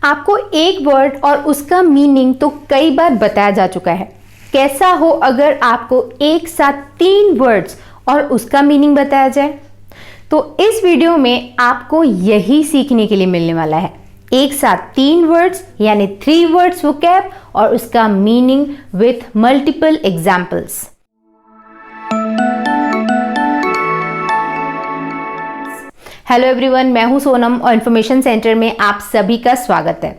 आपको एक वर्ड और उसका मीनिंग तो कई बार बताया जा चुका है। कैसा हो अगर आपको एक साथ 3 वर्ड्स और उसका मीनिंग बताया जाए? तो इस वीडियो में आपको यही सीखने के लिए मिलने वाला है। एक साथ 3 वर्ड्स यानी 3 वर्ड्स वोकैब और उसका meaning with multiple examples. Hello everyone, मैं हूं सोनम और इन्फॉर्मेशन सेंटर में आप सभी का स्वागत है।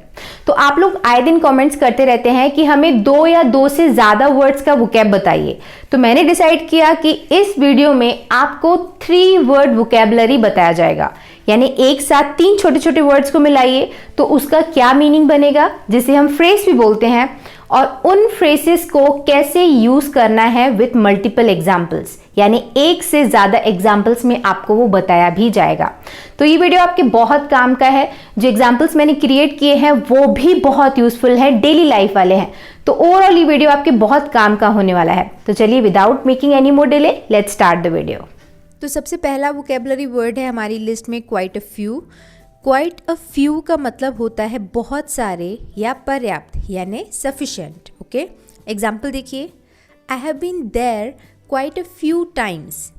तो आप लोग आए दिन कमेंट्स करते रहते हैं कि हमें 2 या 2 से ज्यादा वर्ड्स का वोकैब बताइए। तो मैंने डिसाइड किया कि इस वीडियो में आपको 3 वर्ड वोकैबुलरी बताया जाएगा, यानी एक साथ 3 छोटे छोटे वर्ड्स को मिलाइए तो उसका क्या मीनिंग बनेगा, जिसे हम फ्रेज भी बोलते हैं, और उन फ्रेजेस को कैसे यूज करना है विथ मल्टीपल एग्जाम्पल्स, यानी एक से ज्यादा एग्जाम्पल्स में आपको वो बताया भी जाएगा। तो ये वीडियो आपके बहुत काम का है। जो एग्जाम्पल्स मैंने क्रिएट किए हैं वो भी बहुत यूजफुल है, डेली लाइफ वाले हैं। तो ओवरऑल ये वीडियो आपके बहुत काम का होने वाला है। तो चलिए without making any more delay, let's start the video. तो सबसे पहला वोकैबुलरी वर्ड है हमारी लिस्ट में quite a few. Quite a few का मतलब होता है बहुत सारे या पर्याप्त, यानी सफिशिएंट। ओके, एग्जाम्पल देखिए, I have been there quite a few times.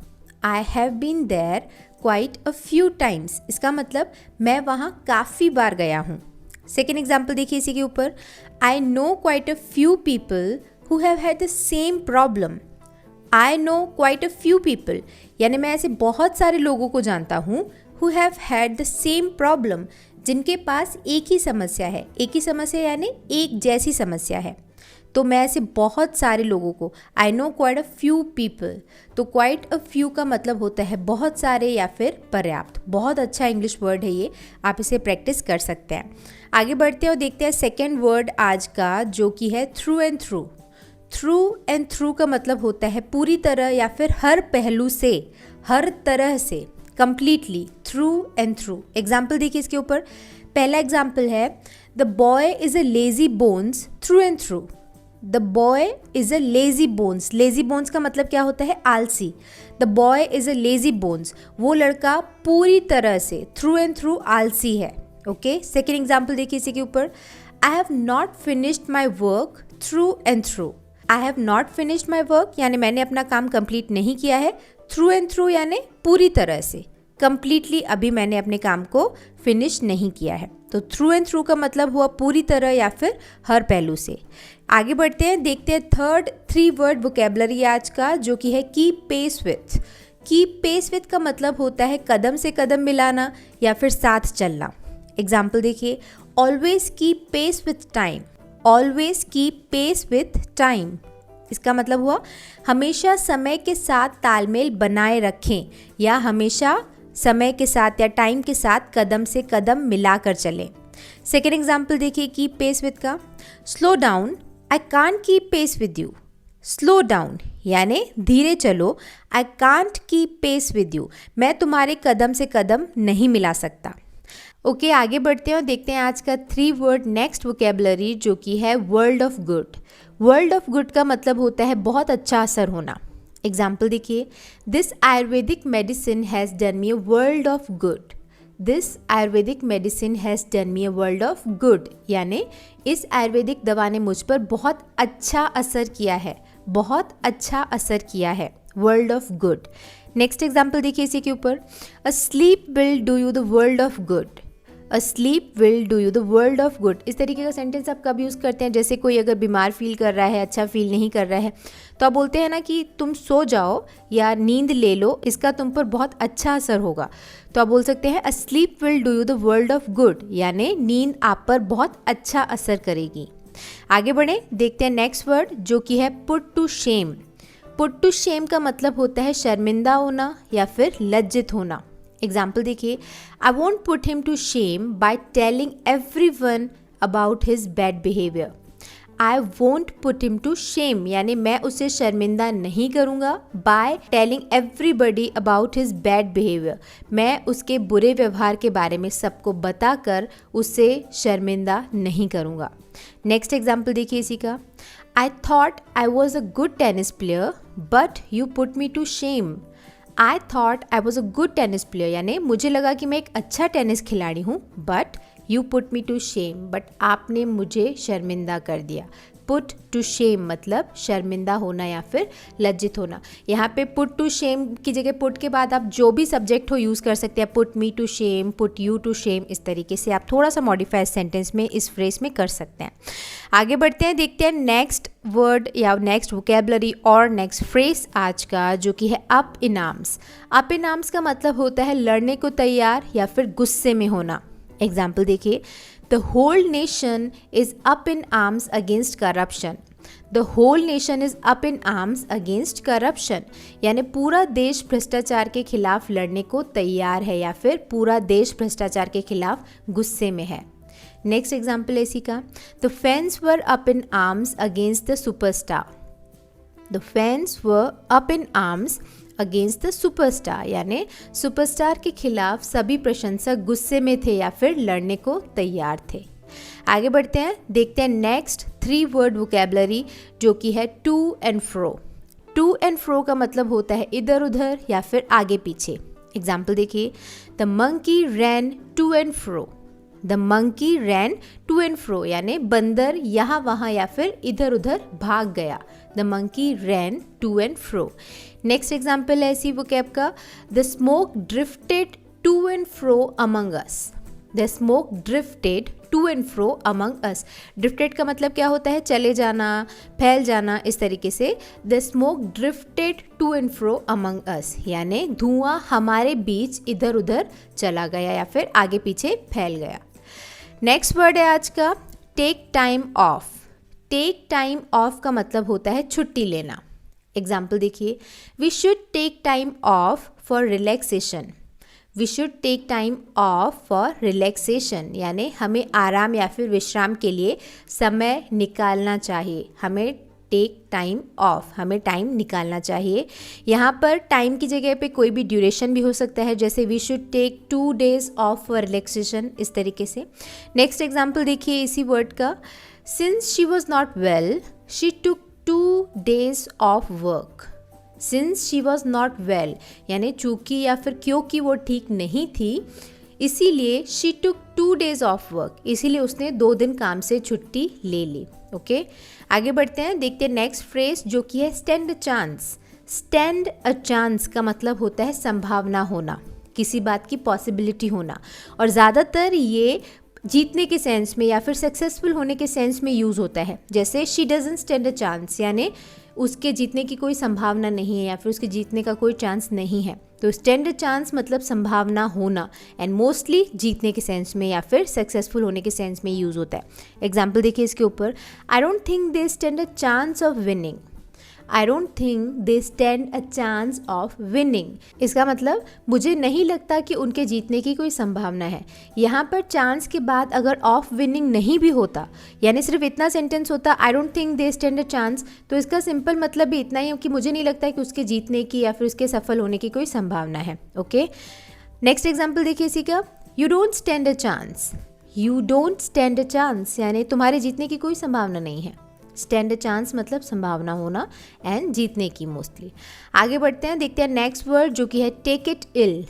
I have been there quite a few times, इसका मतलब मैं वहाँ काफ़ी बार गया हूँ। सेकेंड एग्जाम्पल देखिए इसी के ऊपर, I know quite a few people who have had the same problem. I know quite a few people, यानी मैं ऐसे बहुत सारे लोगों को जानता हूँ who have had the same problem, जिनके पास एक ही समस्या है। एक ही समस्या यानी एक जैसी समस्या है। तो मैं ऐसे बहुत सारे लोगों को, I know quite a few people. तो क्वाइट अ फ्यू का मतलब होता है बहुत सारे या फिर पर्याप्त। बहुत अच्छा इंग्लिश वर्ड है ये, आप इसे प्रैक्टिस कर सकते हैं। आगे बढ़ते हैं और देखते हैं सेकेंड वर्ड आज का, जो कि है through and through. Through and through का मतलब होता है पूरी तरह या फिर हर पहलू से, हर तरह से, completely, through and through. Example देखिए इसके ऊपर, पहला एग्जाम्पल है, the boy is a lazy bones through and through. The boy is a lazy bones. Lazy bones का मतलब क्या होता है? आलसी। The boy is a lazy bones, वो लड़का पूरी तरह से, थ्रू एंड थ्रू आलसी है। ओके, सेकेंड एग्जाम्पल देखिए इसी के ऊपर, I have not finished my work through and through. I have not finished my work यानी मैंने अपना काम कंप्लीट नहीं किया है। थ्रू एंड थ्रू यानी पूरी तरह से, कंप्लीटली अभी मैंने अपने काम को फिनिश नहीं किया है। तो थ्रू एंड थ्रू का मतलब हुआ पूरी तरह या फिर हर पहलू से। आगे बढ़ते हैं, देखते हैं थर्ड 3 वर्ड वोकैबुलरी आज का, जो कि है keep pace with. Keep pace with का मतलब होता है कदम से कदम मिलाना या फिर साथ चलना। एग्जाम्पल देखिए, always keep pace with time. Always keep pace with time, इसका मतलब हुआ हमेशा समय के साथ तालमेल बनाए रखें, या हमेशा समय के साथ या टाइम के साथ कदम से कदम मिलाकर चलें। सेकेंड एग्जाम्पल देखिए कीप पेस विथ का, slow down, I can't keep pace with you. Slow down यानी धीरे चलो, I can't keep pace with you, मैं तुम्हारे कदम से कदम नहीं मिला सकता। ओके, आगे बढ़ते हैं और देखते हैं आज का 3 वर्ड नेक्स्ट वोकैबुलरी, जो कि है world of good. World of good का मतलब होता है बहुत अच्छा असर होना। एग्जाम्पल देखिए, this Ayurvedic medicine has done me a world of good. This Ayurvedic medicine has done me a world of good, यानी इस आयुर्वेदिक दवा ने मुझ पर बहुत अच्छा असर किया है, बहुत अच्छा असर किया है। World of good. Next example देखिए इसी के ऊपर, a sleep will do you the world of good. A sleep will do you the world of good, इस तरीके का सेंटेंस आप कब यूज़ करते हैं? जैसे कोई अगर बीमार फील कर रहा है, अच्छा फील नहीं कर रहा है, तो आप बोलते हैं ना कि तुम सो जाओ या नींद ले लो, इसका तुम पर बहुत अच्छा असर होगा। तो आप बोल सकते हैं a sleep will do you the world of good, यानी नींद आप पर बहुत अच्छा असर करेगी। आगे बढ़ें, देखते हैं नेक्स्ट वर्ड, जो कि है put to shame. Put to shame का मतलब होता है शर्मिंदा होना या फिर लज्जित होना। एग्जाम्पल देखिए, I won't put him to shame by telling everyone about his bad behaviour. I won't put him to shame यानी मैं उसे शर्मिंदा नहीं करूँगा, by telling everybody about his bad behaviour, मैं उसके बुरे व्यवहार के बारे में सबको बताकर उसे शर्मिंदा नहीं करूँगा। नेक्स्ट एग्जाम्पल देखिए इसी का, I thought I was a good tennis player but you put me to shame. I thought I was a good tennis player यानी मुझे लगा कि मैं एक अच्छा टेनिस खिलाड़ी हूँ, but you put me to shame, but आपने मुझे शर्मिंदा कर दिया। पुट टू शेम मतलब शर्मिंदा होना या फिर लज्जित होना। यहाँ पे पुट टू शेम की जगह पुट के बाद आप जो भी सब्जेक्ट हो यूज़ कर सकते हैं। Put me to shame, put you to shame, इस तरीके से आप थोड़ा सा मॉडिफाइड सेंटेंस में इस फ्रेज में कर सकते हैं। आगे बढ़ते हैं, देखते हैं नेक्स्ट वर्ड या नेक्स्ट वोकेबलरी और नेक्स्ट फ्रेज आज का, जो कि है up in arms. Up in arms का मतलब होता है लड़ने को तैयार या फिर गुस्से में होना। एग्जाम्पल देखिए, The whole nation is up in arms against corruption. The whole nation is up in arms against corruption. यानी पूरा देश भ्रष्टाचार के खिलाफ लड़ने को तैयार है या फिर पूरा देश भ्रष्टाचार के खिलाफ गुस्से में है। नेक्स्ट एग्जाम्पल इसी का, The fans were up in arms against the superstar. The fans were up in arms against the superstar, यानी सुपरस्टार के खिलाफ सभी प्रशंसक गुस्से में थे या फिर लड़ने को तैयार थे। आगे बढ़ते हैं, देखते हैं नेक्स्ट 3 वर्ड वोकेबलरी, जो कि है to and fro. To and fro का मतलब होता है इधर उधर या फिर आगे पीछे। एग्जाम्पल देखिए, the monkey ran to and fro. The monkey ran to and fro यानी बंदर यहाँ वहाँ या फिर इधर उधर भाग गया। The monkey ran to and fro. Next example है इसी वोकैब का, the smoke drifted to and fro among us. The smoke drifted to and fro among us. Drifted का मतलब क्या होता है, चले जाना, फैल जाना, इस तरीके से the smoke drifted to and fro among us यानी धुआं हमारे बीच इधर उधर चला गया या फिर आगे पीछे फैल गया। नेक्स्ट वर्ड है आज का take time off. Take time off का मतलब होता है छुट्टी लेना। एग्जाम्पल देखिए, we should take time off for relaxation. We should take time off for relaxation यानी हमें आराम या फिर विश्राम के लिए समय निकालना चाहिए। हमें टेक टाइम ऑफ, हमें टाइम निकालना चाहिए। यहाँ पर टाइम की जगह पे कोई भी ड्यूरेशन भी हो सकता है, जैसे we should take 2 days off for relaxation, इस तरीके से। नेक्स्ट एग्जाम्पल देखिए इसी वर्ड का, since she was not well she took 2 days off work. Since she was not well यानी चूँकि या फिर क्योंकि वो ठीक नहीं थी, इसीलिए she took 2 days off work, इसीलिए उसने 2 दिन काम से छुट्टी ले ली। ओके आगे बढ़ते हैं, देखते हैं नेक्स्ट फ्रेज जो कि है stand a chance. Stand a chance का मतलब होता है संभावना होना, किसी बात की पॉसिबिलिटी होना, और ज़्यादातर ये जीतने के सेंस में या फिर सक्सेसफुल होने के सेंस में यूज़ होता है। जैसे she doesn't stand a chance यानी उसके जीतने की कोई संभावना नहीं है या फिर उसके जीतने का कोई चांस नहीं है। तो स्टैंड अ चांस मतलब संभावना होना, एंड मोस्टली जीतने के सेंस में या फिर सक्सेसफुल होने के सेंस में यूज़ होता है। एग्जाम्पल देखिए इसके ऊपर, I don't think they stand a chance of winning. I don't think they stand a chance of winning. इसका मतलब मुझे नहीं लगता कि उनके जीतने की कोई संभावना है। यहाँ पर चांस के बाद अगर ऑफ विनिंग नहीं भी होता, यानी सिर्फ इतना सेंटेंस होता I don't think they stand a chance, तो इसका सिंपल मतलब भी इतना ही हो कि मुझे नहीं लगता कि उसके जीतने की या फिर उसके सफल होने की कोई संभावना है। ओके नेक्स्ट एग्जाम्पल देखिए इसी का, you don't stand a chance. You don't stand a chance यानी तुम्हारे जीतने की कोई संभावना नहीं है। स्टैंड अ चांस मतलब संभावना होना एंड जीतने की मोस्टली। आगे बढ़ते हैं, देखते हैं नेक्स्ट वर्ड जो कि है take it ill.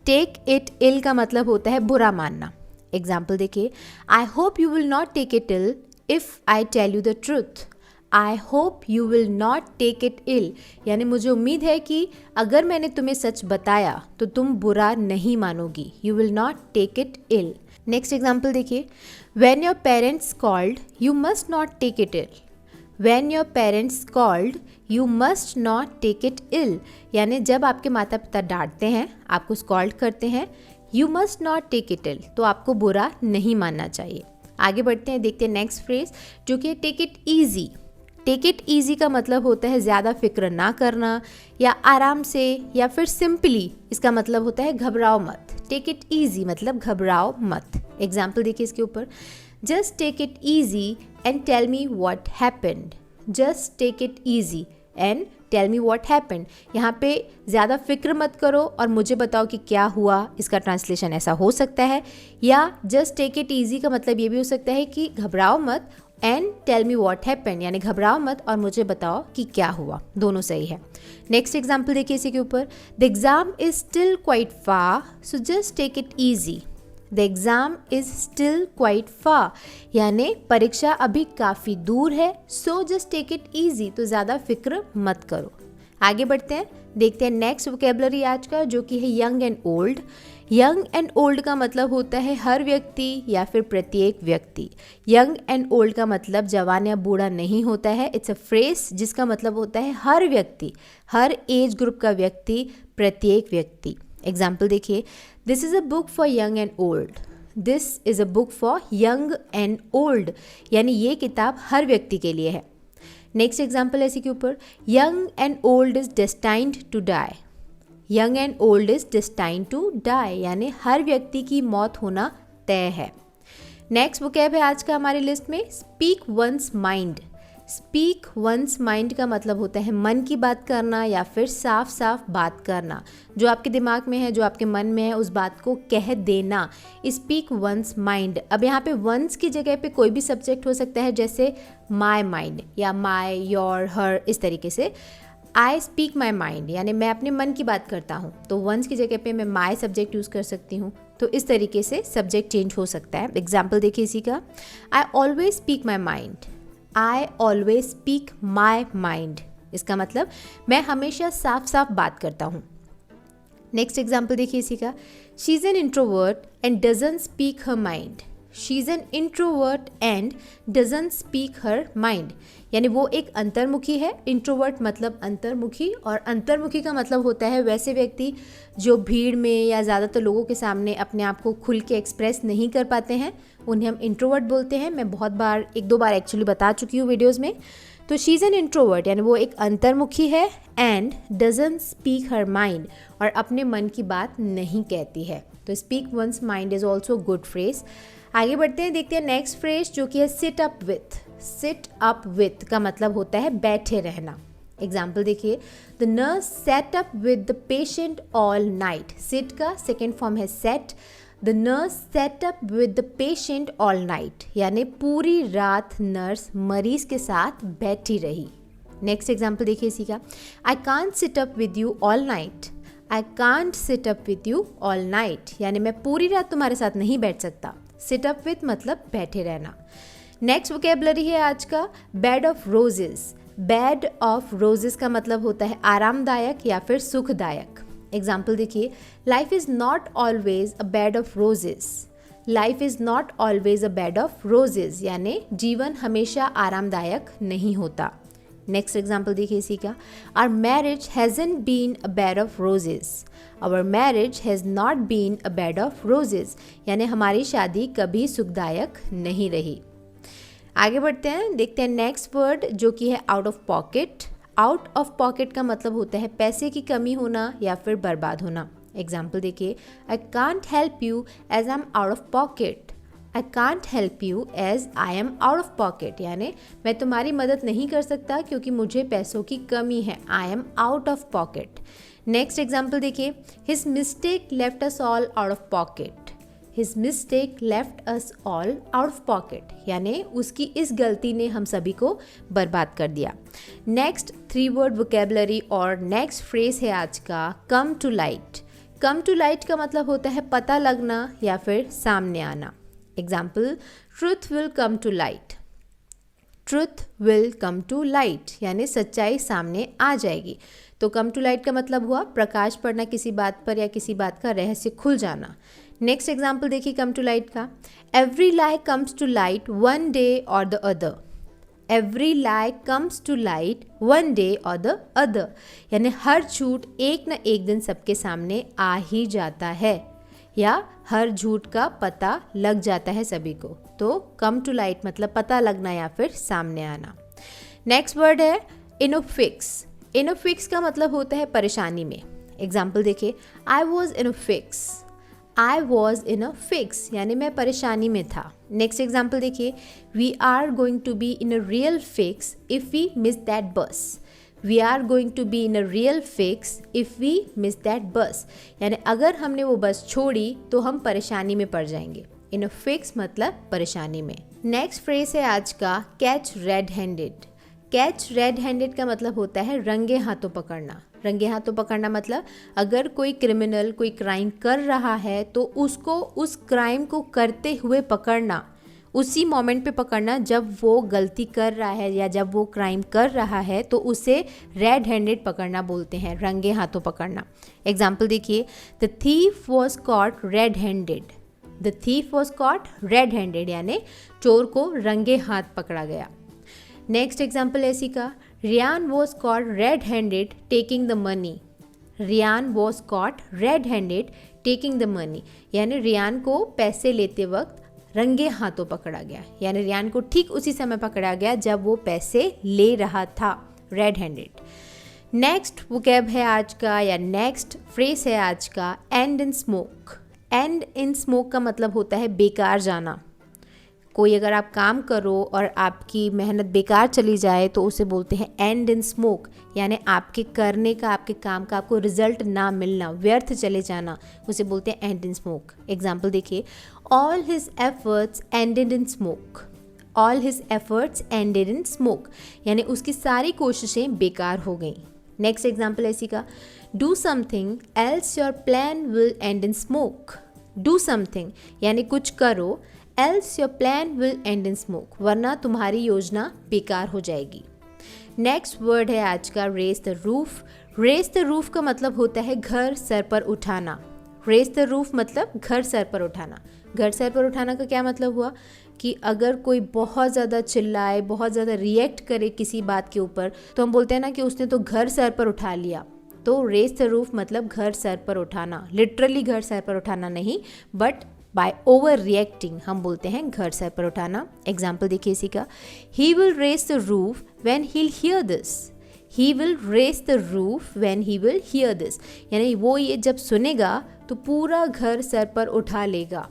Take it ill का मतलब होता है बुरा मानना। एग्जाम्पल देखिए, I hope you will not take it ill if I tell you the truth. I hope you will not take it ill यानी मुझे उम्मीद है कि अगर मैंने तुम्हें सच बताया तो तुम बुरा नहीं मानोगी। You will not take it ill. Next example देखिए, when your parents called you must not take it ill. When your parents called, you must not take it ill यानी जब आपके माता पिता डांटते हैं, आपको स्कॉल्ड करते हैं, you must not take it ill तो आपको बुरा नहीं मानना चाहिए। आगे बढ़ते हैं, देखते हैं नेक्स्ट फ्रेज जो कि take it easy. Take it easy का मतलब होता है ज़्यादा फिक्र ना करना या आराम से या फिर सिंपली इसका मतलब होता है घबराओ मत। टेक इट ईजी मतलब घबराओ मत। एग्जाम्पल देखिए इसके ऊपर, just take it easy and tell me what happened. Just take it easy and tell me what happened यहाँ पे ज़्यादा फिक्र मत करो और मुझे बताओ कि क्या हुआ, इसका ट्रांसलेशन ऐसा हो सकता है। या जस्ट टेक इट ईजी का मतलब ये भी हो सकता है कि घबराओ मत and tell me what happened यानी घबराओ मत और मुझे बताओ कि क्या हुआ, दोनों सही है। नेक्स्ट एग्जाम्पल देखिए इसी के ऊपर, the exam is still quite far so just take it easy. The exam is still quite far, यानी परीक्षा अभी काफ़ी दूर है, so just take it easy, तो ज़्यादा फिक्र मत करो। आगे बढ़ते हैं, देखते हैं नेक्स्ट वोकेबलरी आज का, जो कि है young and old. Young and old का मतलब होता है हर व्यक्ति या फिर प्रत्येक व्यक्ति। यंग एंड ओल्ड का मतलब जवान या बूढ़ा नहीं होता है। इट्स अ फ्रेज जिसका मतलब होता है हर व्यक्ति, हर एज ग्रुप का व्यक्ति, प्रत्येक व्यक्ति। एग्जाम्पल देखिए, this is a book for young and old. This is a book for young and old, यानी ये किताब हर व्यक्ति के लिए है। नेक्स्ट एग्जाम्पल ऐसे के ऊपर, young and old is destined to die. Young and old is destined to die, यानी हर व्यक्ति की मौत होना तय है। नेक्स्ट वोकैब है आज का हमारी लिस्ट में, speak once mind. Speak once mind का मतलब होता है मन की बात करना या फिर साफ साफ बात करना। जो आपके दिमाग में है, जो आपके मन में है, उस बात को कह देना। Speak once mind. अब यहाँ पे वंस की जगह पे कोई भी सब्जेक्ट हो सकता है, जैसे माई माइंड या माई, योर, हर, इस तरीके से। आई स्पीक माई माइंड, यानी मैं अपने मन की बात करता हूँ, तो वंस की जगह पे मैं माई सब्जेक्ट यूज़ कर सकती हूँ। तो इस तरीके से सब्जेक्ट चेंज हो सकता है। एग्जाम्पल देखिए इसी का, I always speak my mind. I always speak my mind, इसका मतलब मैं हमेशा साफ साफ बात करता हूँ। नेक्स्ट एग्जाम्पल देखिए इसी का, she is an introvert and doesn't speak her mind. She is an introvert and doesn't speak her mind, यानी वो एक अंतर्मुखी है। इंट्रोवर्ट मतलब अंतर्मुखी, और अंतर्मुखी का मतलब होता है वैसे व्यक्ति जो भीड़ में या ज़्यादातर लोगों के सामने अपने आप को खुल के एक्सप्रेस नहीं कर पाते हैं, उन्हें हम इंट्रोवर्ट बोलते हैं। मैं बहुत बार, एक दो बार एक्चुअली बता चुकी हूँ वीडियोज़ में। तो शी इज़ एन इंट्रोवर्ट, यानी वो एक अंतर्मुखी है, and doesn't speak her mind, और अपने मन की बात नहीं कहती है। तो speak once mind is also good phrase. आगे बढ़ते हैं, देखते हैं नेक्स्ट फ्रेज, जो कि है sit up with. Sit up with का मतलब होता है बैठे रहना। एग्जाम्पल देखिए, the nurse sat up with the patient all night. Sit का सेकेंड फॉर्म है sat. The nurse sat up with the patient all night, यानी पूरी रात नर्स मरीज के साथ बैठी रही। नेक्स्ट एग्जाम्पल देखिए इसी का, I can't sit up with you all night. I can't sit up with you all night, यानी मैं पूरी रात तुम्हारे साथ नहीं बैठ सकता। सिट अप विथ मतलब बैठे रहना। नेक्स्ट वोकेबलरी है आज का, bed of roses. Bed of roses का मतलब होता है आरामदायक या फिर सुखदायक। एग्जाम्पल देखिए, life is not always a bed of roses. Life is not always a bed of roses, यानी जीवन हमेशा आरामदायक नहीं होता। नेक्स्ट एग्जाम्पल देखिए इसी का, our marriage hasn't been a bed of roses. Our marriage has not been a bed of roses, यानी हमारी शादी कभी सुखदायक नहीं रही। आगे बढ़ते हैं, देखते हैं नेक्स्ट वर्ड, जो कि है out of pocket. Out of pocket का मतलब होता है पैसे की कमी होना या फिर बर्बाद होना। एग्जाम्पल देखिए, I can't help you as I am out of pocket. I can't help you as I am out of pocket, यानी मैं तुम्हारी मदद नहीं कर सकता क्योंकि मुझे पैसों की कमी है। I am out of pocket. Next example देखिए, his mistake left us all out of pocket. His mistake left us all out of pocket, यानी उसकी इस गलती ने हम सभी को बर्बाद कर दिया। नेक्स्ट 3 वर्ड वोकेबलरी और नेक्स्ट फ्रेज है आज का, come to light. Come to light का मतलब होता है पता लगना या फिर सामने आना। Example, truth will come to light. Truth will come to light, यानी सच्चाई सामने आ जाएगी। तो कम टू लाइट का मतलब हुआ प्रकाश पड़ना किसी बात पर या किसी बात का रहस्य खुल जाना। नेक्स्ट एग्जाम्पल देखिए कम टू लाइट का, every lie comes to light one day or the other. Every lie comes to light one day or the other, यानी हर झूठ एक न एक दिन सबके सामने आ ही जाता है, या हर झूठ का पता लग जाता है सभी को। तो कम टू लाइट मतलब पता लगना या फिर सामने आना। नेक्स्ट वर्ड है इनोफिक्स। इनोफिक्स का मतलब होता है परेशानी में। एग्जाम्पल देखिए, I was in a fix. I was in a fix, यानी मैं परेशानी में था। नेक्स्ट एग्जाम्पल देखिए, we are going to be in a real fix if we miss that bus. We are going to be in a real fix if we miss that bus, यानी अगर हमने वो बस छोड़ी तो हम परेशानी में पड़ जाएंगे। इन अ फिक्स मतलब परेशानी में। नेक्स्ट फ्रेज है आज का, catch red handed. Catch red handed का मतलब होता है रंगे हाथों पकड़ना। रंगे हाथों पकड़ना मतलब अगर कोई क्रिमिनल कोई क्राइम कर रहा है तो उसको उस क्राइम को करते हुए पकड़ना, उसी मोमेंट पे पकड़ना जब वो गलती कर रहा है या जब वो क्राइम कर रहा है, तो उसे रेड हैंडेड पकड़ना बोलते हैं, रंगे हाथों पकड़ना। एग्जाम्पल देखिए, the thief was caught red handed. The thief was caught red handed यानी चोर को रंगे हाथ पकड़ा गया। नेक्स्ट एग्जाम्पल ऐसी का, Ryan was caught red handed taking the money. Ryan was caught red handed taking the money यानी रियान को पैसे लेते वक्त रंगे हाथों पकड़ा गया, यानी रियान को ठीक उसी समय पकड़ा गया जब वो पैसे ले रहा था, रेड हैंडेड। नेक्स्ट वोकैब है आज का या नेक्स्ट फ्रेज है आज का, and in smoke. And in smoke का मतलब होता है बेकार जाना। कोई अगर आप काम करो और आपकी मेहनत बेकार चली जाए तो उसे बोलते हैं एंड इन स्मोक, यानी आपके करने का, आपके काम का आपको रिजल्ट ना मिलना, व्यर्थ चले जाना, उसे बोलते हैं एंड इन स्मोक। एग्जाम्पल देखिए, all his efforts ended in smoke. All his efforts ended in smoke यानी उसकी सारी कोशिशें बेकार हो गई। नेक्स्ट एग्जाम्पल ऐसी का, do something else your plan will and in smoke. Do something यानी कुछ करो, else your plan will and in smoke वरना तुम्हारी योजना बेकार हो जाएगी। नेक्स्ट वर्ड है आज का, raise the roof. Raise the roof का मतलब होता है घर सर पर उठाना। रेज द रूफ मतलब घर सर पर उठाना। घर सर पर उठाना का क्या मतलब हुआ कि अगर कोई बहुत ज़्यादा चिल्लाए, बहुत ज़्यादा रिएक्ट करे किसी बात के ऊपर, तो हम बोलते हैं ना कि उसने तो घर सर पर उठा लिया। तो रेज द रूफ मतलब घर सर पर उठाना, लिटरली घर सर पर उठाना नहीं, बट बाय ओवर रिएक्टिंग हम बोलते हैं घर सर पर उठाना। एग्जाम्पल देखिए इसी का, he will raise the roof when he will hear this. He will raise the roof when he will hear this यानी वो ये जब सुनेगा तो पूरा घर सर पर उठा लेगा।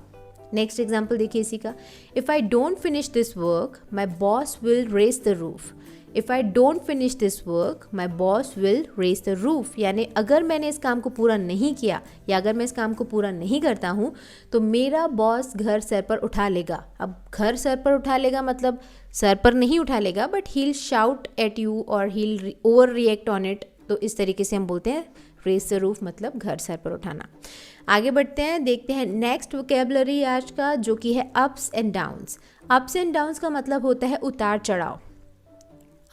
नेक्स्ट एग्जाम्पल देखिए इसी का, if I don't finish this work my boss will raise the roof. If I don't finish this work my boss will raise the roof यानी अगर मैंने इस काम को पूरा नहीं किया या अगर मैं इस काम को पूरा नहीं करता हूँ तो मेरा बॉस घर सर पर उठा लेगा। अब घर सर पर उठा लेगा मतलब सर पर नहीं उठा लेगा, but he will shout at you or he will over react on it. तो इस तरीके से हम बोलते हैं रेज द रूफ मतलब घर सर पर उठाना। आगे बढ़ते हैं, देखते हैं नेक्स्ट वोकैबुलरी आज का, जो कि है ups and downs. Ups and downs का मतलब होता है उतार चढ़ाव।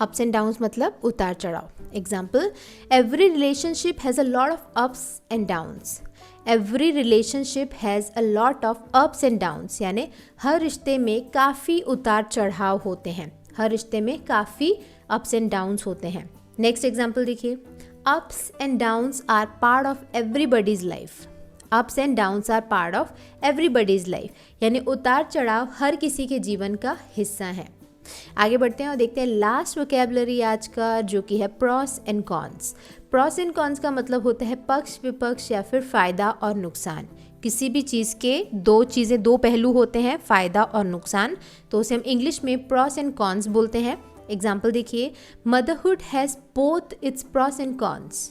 अप्स एंड डाउन्स मतलब उतार चढ़ाव। Example, every relationship has a lot of ups and downs. Every relationship has a lot of ups and downs यानी हर रिश्ते में काफ़ी उतार चढ़ाव होते हैं, हर रिश्ते में काफ़ी अप्स एंड डाउन्स होते हैं। नेक्स्ट एग्जाम्पल देखिए, ups and downs are part of everybody's life. Ups and downs are part of everybody's life यानी उतार चढ़ाव हर किसी के जीवन का हिस्सा है। आगे बढ़ते हैं और देखते हैं लास्ट वोकैबुलरी आज का, जो कि है pros and cons. Pros and cons का मतलब होता है पक्ष विपक्ष या फिर फ़ायदा और नुकसान। किसी भी चीज़ के दो पहलू होते हैं, फ़ायदा और नुकसान, तो उसे हम इंग्लिश में प्रॉस एंड कॉन्स बोलते हैं। एग्जाम्पल देखिए, motherhood has both it's pros and cons.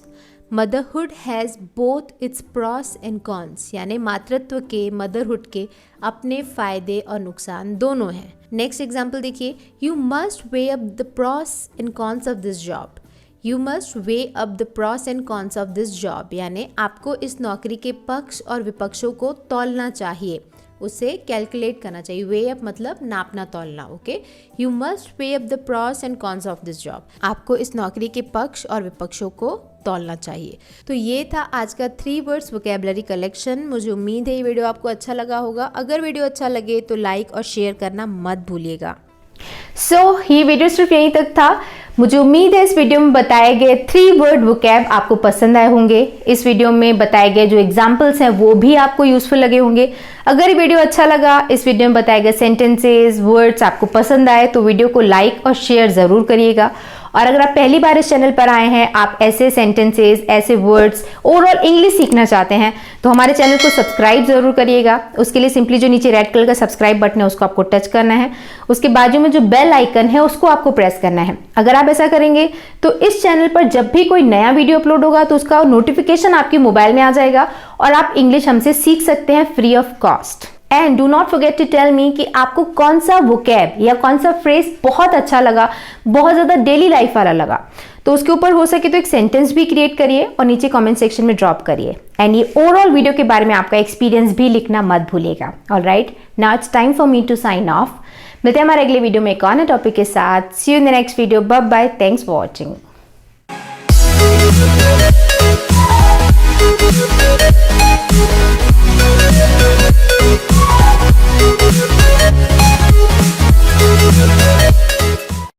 Motherhood has both it's pros and cons यानी मातृत्व के, मदरहुड के अपने फ़ायदे और नुकसान दोनों हैं। नेक्स्ट एग्जाम्पल देखिए, you must weigh up the pros and cons of this job. You must weigh up the pros and cons of this job यानी आपको इस नौकरी के पक्ष और विपक्षों को तौलना चाहिए, उसे कैलकुलेट करना चाहिए। वे अप मतलब नापना तौलना। Okay, you must weigh up the pros and cons of this job, आपको इस नौकरी के पक्ष और विपक्षों को तौलना चाहिए। तो ये था आज का 3 वर्ड्स वोकैबुलरी कलेक्शन। मुझे उम्मीद है ये वीडियो आपको अच्छा लगा होगा। अगर वीडियो अच्छा लगे तो लाइक और शेयर करना मत भूलिएगा। ये वीडियो सिर्फ यहीं तक था। मुझे उम्मीद है इस वीडियो में बताए गए 3 वर्ड वोकैब आपको पसंद आए होंगे। इस वीडियो में बताए गए जो एग्जाम्पल्स हैं वो भी आपको यूजफुल लगे होंगे। अगर ये वीडियो अच्छा लगा, इस वीडियो में बताए गए सेंटेंसेस, वर्ड्स आपको पसंद आए तो वीडियो को लाइक और शेयर जरूर करिएगा। और अगर आप पहली बार इस चैनल पर आए हैं, आप ऐसे सेंटेंसेस, ऐसे वर्ड्स, ओवरऑल इंग्लिश सीखना चाहते हैं तो हमारे चैनल को सब्सक्राइब जरूर करिएगा। उसके लिए सिंपली जो नीचे रेड कलर का सब्सक्राइब बटन है उसको आपको टच करना है। उसके बाजू में जो बेल आइकन है उसको आपको प्रेस करना है। अगर आप ऐसा करेंगे तो इस चैनल पर जब भी कोई नया वीडियो अपलोड होगा तो उसका नोटिफिकेशन आपके मोबाइल में आ जाएगा और आप इंग्लिश हमसे सीख सकते हैं free of cost. And do not forget to tell me कि आपको कौन सा वोकैब या कौन सा फ्रेज बहुत अच्छा लगा, बहुत ज़्यादा डेली लाइफ वाला लगा। तो उसके ऊपर हो सके तो एक सेंटेंस भी क्रिएट करिए और नीचे कमेंट सेक्शन में ड्रॉप करिए। एंड ये ओवरऑल वीडियो के बारे में आपका एक्सपीरियंस भी लिखना मत भूलिएगा। Alright, now it's time for me to sign off. मिलते हैं हमारे अगले वीडियो में एक और नए टॉपिक के साथ। See you in the next video. Bye bye, thanks for watching.